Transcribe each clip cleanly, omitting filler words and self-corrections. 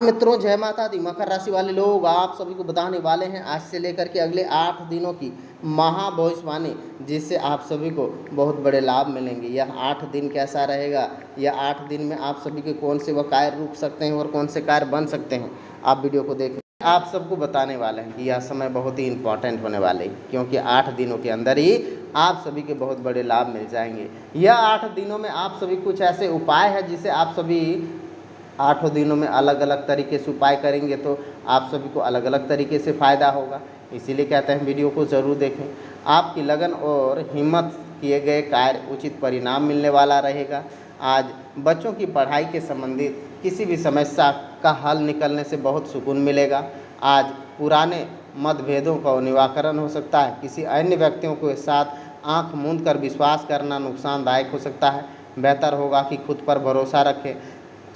मित्रों, जय माता दी। मकर राशि वाले लोग, आप सभी को बताने वाले हैं आज से लेकर के अगले 8 दिनों की महा भविष्यवाणी, जिससे आप सभी को बहुत बड़े लाभ मिलेंगे। यह 8 दिन कैसा रहेगा, यह 8 दिन में आप सभी के कौन से वह कार्य रुक सकते हैं और कौन से कार्य बन सकते हैं, आप वीडियो को देखें। आप सबको बताने वाले हैं कि यह समय बहुत ही इम्पोर्टेंट होने वाले है, क्योंकि 8 दिनों के अंदर ही आप सभी के बहुत बड़े लाभ मिल जाएंगे। यह 8 दिनों में आप सभी कुछ ऐसे उपाय है जिसे आप सभी 8 दिनों में अलग अलग तरीके से उपाय करेंगे तो आप सभी को अलग अलग तरीके से फ़ायदा होगा। इसीलिए कहते हैं वीडियो को ज़रूर देखें। आपकी लगन और हिम्मत किए गए कार्य उचित परिणाम मिलने वाला रहेगा। आज बच्चों की पढ़ाई के संबंधित किसी भी समस्या का हल निकलने से बहुत सुकून मिलेगा। आज पुराने मतभेदों का निवारण हो सकता है। किसी अन्य व्यक्तियों के साथ आंख मूंद कर विश्वास करना नुकसानदायक हो सकता है। बेहतर होगा कि खुद पर भरोसा रखें।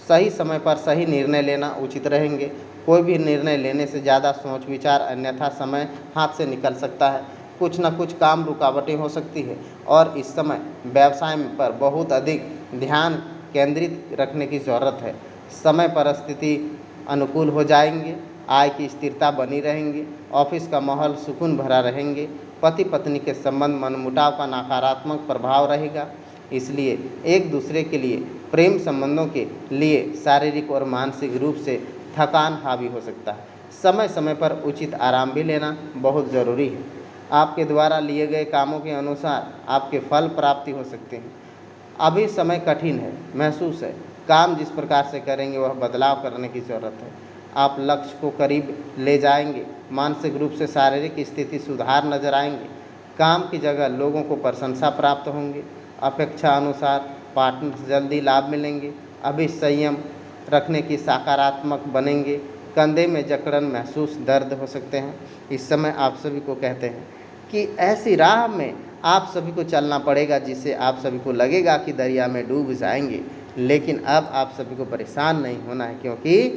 सही समय पर सही निर्णय लेना उचित रहेंगे। कोई भी निर्णय लेने से ज़्यादा सोच विचार, अन्यथा समय हाथ से निकल सकता है। कुछ न कुछ काम रुकावटें हो सकती है और इस समय व्यवसाय पर बहुत अधिक ध्यान केंद्रित रखने की ज़रूरत है। समय परिस्थिति अनुकूल हो जाएंगे। आय की स्थिरता बनी रहेंगी। ऑफिस का माहौल सुकून भरा रहेंगे। पति पत्नी के संबंध मनमुटाव का नकारात्मक प्रभाव रहेगा। इसलिए एक दूसरे के लिए प्रेम संबंधों के लिए शारीरिक और मानसिक रूप से थकान हावी हो सकता है। समय समय पर उचित आराम भी लेना बहुत ज़रूरी है। आपके द्वारा लिए गए कामों के अनुसार आपके फल प्राप्ति हो सकते हैं। अभी समय कठिन है, महसूस है। काम जिस प्रकार से करेंगे वह बदलाव करने की ज़रूरत है। आप लक्ष्य को करीब ले जाएंगे। मानसिक रूप से शारीरिक स्थिति सुधार नजर आएंगे। काम की जगह लोगों को प्रशंसा प्राप्त होंगे। अपेक्षा अनुसार पार्टनर से जल्दी लाभ मिलेंगे। अभी संयम रखने की सकारात्मक बनेंगे। कंधे में जकड़न महसूस दर्द हो सकते हैं। इस समय आप सभी को कहते हैं कि ऐसी राह में आप सभी को चलना पड़ेगा जिससे आप सभी को लगेगा कि दरिया में डूब जाएंगे। लेकिन अब आप सभी को परेशान नहीं होना है, क्योंकि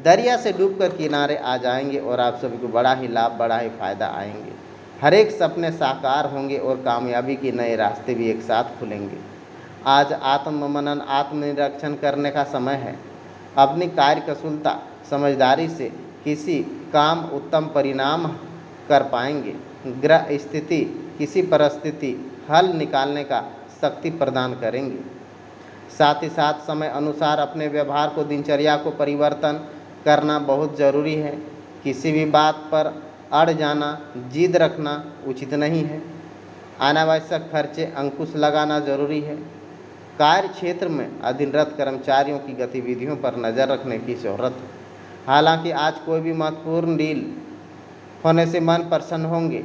दरिया से डूबकर किनारे आ जाएंगे और आप सभी को बड़ा ही लाभ, बड़ा ही फायदा आएंगे। हर एक सपने साकार होंगे और कामयाबी के नए रास्ते भी एक साथ खुलेंगे। आज आत्ममनन, आत्मनिरीक्षण करने का समय है। अपनी कार्यकुशलता, समझदारी से किसी काम उत्तम परिणाम कर पाएंगे। ग्रह स्थिति किसी परिस्थिति हल निकालने का शक्ति प्रदान करेंगे। साथ ही साथ समय अनुसार अपने व्यवहार को, दिनचर्या को परिवर्तन करना बहुत ज़रूरी है। किसी भी बात पर अड़ जाना, जिद रखना उचित नहीं है। अनावश्यक खर्चे अंकुश लगाना जरूरी है। कार्य क्षेत्र में अधीनरत कर्मचारियों की गतिविधियों पर नज़र रखने की जरूरत है। हालांकि आज कोई भी महत्वपूर्ण डील होने से मन प्रसन्न होंगे।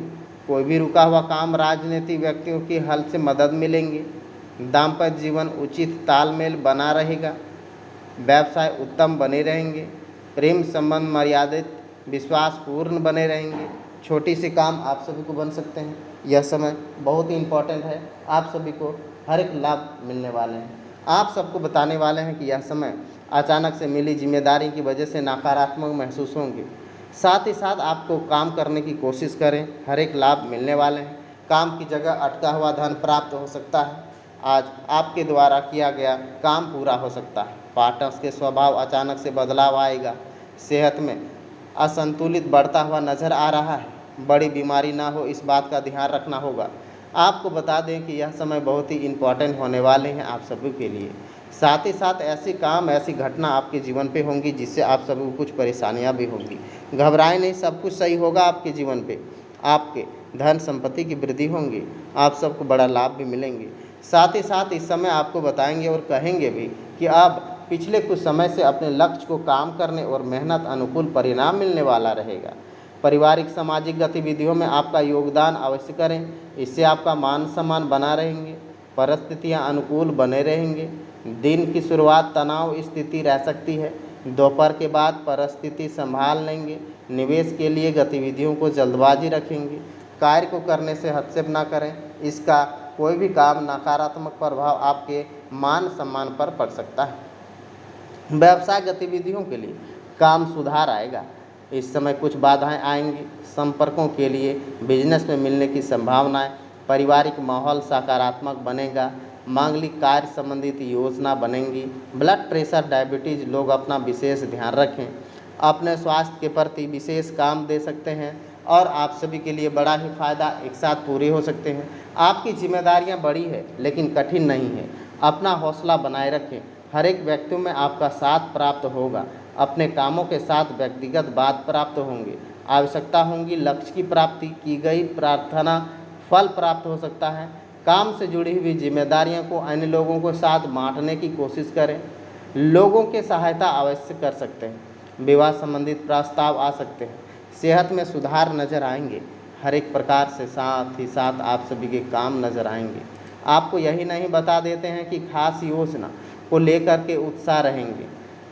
कोई भी रुका हुआ काम, राजनीतिक व्यक्तियों की हल से मदद मिलेंगे। दाम्पत्य जीवन उचित तालमेल बना रहेगा। व्यवसाय उत्तम बने रहेंगे। प्रेम संबंध मर्यादित, विश्वासपूर्ण बने रहेंगे। छोटी सी काम आप सभी को बन सकते हैं। यह समय बहुत ही इम्पोर्टेंट है। आप सभी को हर एक लाभ मिलने वाले हैं। आप सबको बताने वाले हैं कि यह समय अचानक से मिली जिम्मेदारी की वजह से नकारात्मक महसूस होंगे। साथ ही साथ आपको काम करने की कोशिश करें, हर एक लाभ मिलने वाले हैं। काम की जगह अटका हुआ धन प्राप्त हो सकता है। आज आपके द्वारा किया गया काम पूरा हो सकता है। पार्टनर्स के स्वभाव अचानक से बदलाव आएगा। सेहत में असंतुलित बढ़ता हुआ नज़र आ रहा है। बड़ी बीमारी ना हो, इस बात का ध्यान रखना होगा। आपको बता दें कि यह समय बहुत ही इम्पोर्टेंट होने वाले हैं आप सभी के लिए। साथ ही साथ ऐसे काम, ऐसी घटना आपके जीवन पे होंगी जिससे आप सभी को कुछ परेशानियां भी होंगी। घबराएं नहीं, सब कुछ सही होगा आपके जीवन पे। आपके धन संपत्ति की वृद्धि होंगी। आप सबको बड़ा लाभ भी मिलेंगे। साथ ही साथ इस समय आपको बताएंगे और कहेंगे भी कि अब पिछले कुछ समय से अपने लक्ष्य को काम करने और मेहनत अनुकूल परिणाम मिलने वाला रहेगा। पारिवारिक सामाजिक गतिविधियों में आपका योगदान अवश्य करें। इससे आपका मान सम्मान बना रहेंगे। परिस्थितियां अनुकूल बने रहेंगे। दिन की शुरुआत तनाव स्थिति रह सकती है। दोपहर के बाद परिस्थिति संभाल लेंगे। निवेश के लिए गतिविधियों को जल्दबाजी रखेंगे। कार्य को करने से हस्तक्षेप न करें। इसका कोई भी काम नकारात्मक प्रभाव आपके मान सम्मान पर पड़ सकता है। व्यवसाय गतिविधियों के लिए काम सुधार आएगा। इस समय कुछ बाधाएं आएंगी। संपर्कों के लिए बिजनेस में मिलने की संभावनाएं। पारिवारिक माहौल सकारात्मक बनेगा। मांगलिक कार्य संबंधित योजना बनेंगी। ब्लड प्रेशर, डायबिटीज लोग अपना विशेष ध्यान रखें। अपने स्वास्थ्य के प्रति विशेष काम दे सकते हैं और आप सभी के लिए बड़ा ही फ़ायदा एक साथ पूरे हो सकते हैं। आपकी जिम्मेदारियां बड़ी है लेकिन कठिन नहीं है। अपना हौसला बनाए रखें। हर एक व्यक्ति में आपका साथ प्राप्त होगा। अपने कामों के साथ व्यक्तिगत बात प्राप्त होंगे। आवश्यकता होंगी लक्ष्य की प्राप्ति, की गई प्रार्थना फल प्राप्त हो सकता है। काम से जुड़ी हुई जिम्मेदारियों को अन्य लोगों के साथ बांटने की कोशिश करें। लोगों की सहायता अवश्य कर सकते हैं। विवाह संबंधित प्रस्ताव आ सकते हैं। सेहत में सुधार नजर आएंगे। हर एक प्रकार से साथ ही साथ आप सभी के काम नजर आएंगे। आपको यही नहीं बता देते हैं कि खास योजना को लेकर के उत्साह रहेंगे,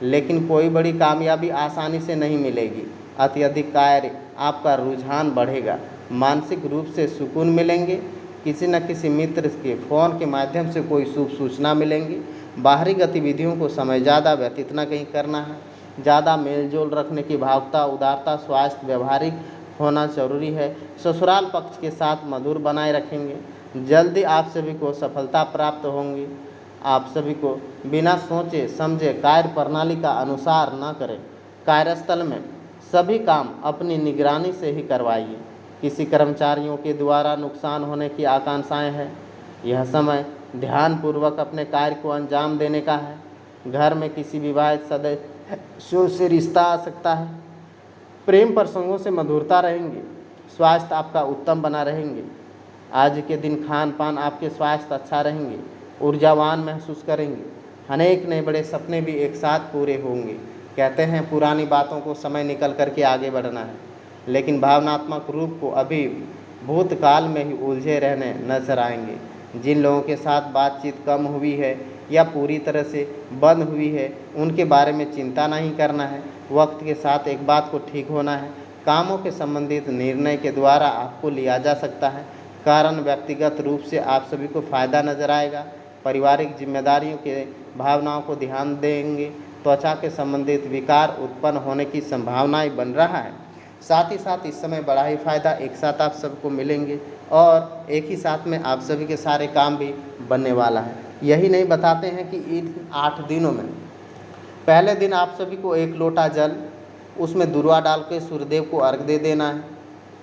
लेकिन कोई बड़ी कामयाबी आसानी से नहीं मिलेगी। अत्यधिक कार्य आपका रुझान बढ़ेगा। मानसिक रूप से सुकून मिलेंगे। किसी न किसी मित्र के फ़ोन के माध्यम से कोई शुभ सूचना मिलेंगी। बाहरी गतिविधियों को समय ज़्यादा व्यतीत न कहीं करना है। ज़्यादा मेलजोल रखने की भावुकता, उदारता, स्वास्थ्य व्यवहारिक होना जरूरी है। ससुराल पक्ष के साथ मधुर बनाए रखेंगे। जल्दी आप सभी को सफलता प्राप्त होंगी। आप सभी को बिना सोचे समझे कार्य प्रणाली का अनुसार न करें। कार्यस्थल में सभी काम अपनी निगरानी से ही करवाइए। किसी कर्मचारियों के द्वारा नुकसान होने की आशंकाएं हैं। यह समय ध्यानपूर्वक अपने कार्य को अंजाम देने का है। घर में किसी विवाहित सदस्यों से रिश्ता आ सकता है। प्रेम प्रसंगों से मधुरता रहेंगी। स्वास्थ्य आपका उत्तम बना रहेंगे। आज के दिन खान पान आपके स्वास्थ्य अच्छा रहेंगे। ऊर्जावान महसूस करेंगे। अनेक नए बड़े सपने भी एक साथ पूरे होंगे। कहते हैं पुरानी बातों को समय निकल करके आगे बढ़ना है, लेकिन भावनात्मक रूप को अभी भूतकाल में ही उलझे रहने नजर आएंगे। जिन लोगों के साथ बातचीत कम हुई है या पूरी तरह से बंद हुई है, उनके बारे में चिंता नहीं करना है। वक्त के साथ एक बात को ठीक होना है। कामों के संबंधित निर्णय के द्वारा आपको लिया जा सकता है। कारण व्यक्तिगत रूप से आप सभी को फायदा नजर आएगा। पारिवारिक जिम्मेदारियों के भावनाओं को ध्यान देंगे। त्वचा के संबंधित विकार उत्पन्न होने की संभावनाएं बन रहा है। साथ ही साथ इस समय बड़ा ही फायदा एक साथ आप सबको मिलेंगे और एक ही साथ में आप सभी के सारे काम भी बनने वाला है। यही नहीं बताते हैं कि इन 8 दिनों में पहले दिन आप सभी को 1 लोटा जल, उसमें दुर्वा डाल के सूर्यदेव को अर्घ दे देना है।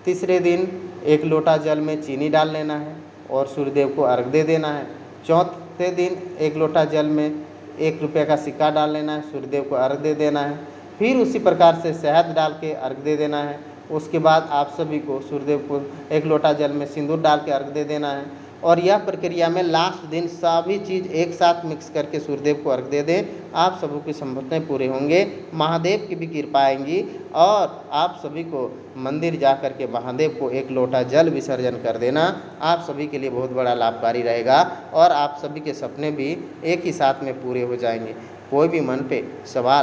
तीसरे दिन 1 लोटा जल में चीनी डाल लेना है और सूर्यदेव को अर्घ दे देना है। चौथे दिन 1 लोटा जल में 1 रुपये का सिक्का डाल लेना है, सूर्यदेव को अर्घ दे देना है। फिर उसी प्रकार से शहद डाल के अर्घ दे देना है। उसके बाद आप सभी को सूर्यदेव को 1 लोटा जल में सिंदूर डाल के अर्घ दे देना है। और यह प्रक्रिया में लास्ट दिन सभी चीज़ एक साथ मिक्स करके सूर्यदेव को अर्घ दे दें। आप सभी की संपत्तियाँ पूरे होंगे। महादेव की भी कृपा आएंगी और आप सभी को मंदिर जा कर के महादेव को 1 लोटा जल विसर्जन कर देना आप सभी के लिए बहुत बड़ा लाभकारी रहेगा और आप सभी के सपने भी एक ही साथ में पूरे हो जाएंगे। कोई भी मन पे सवाल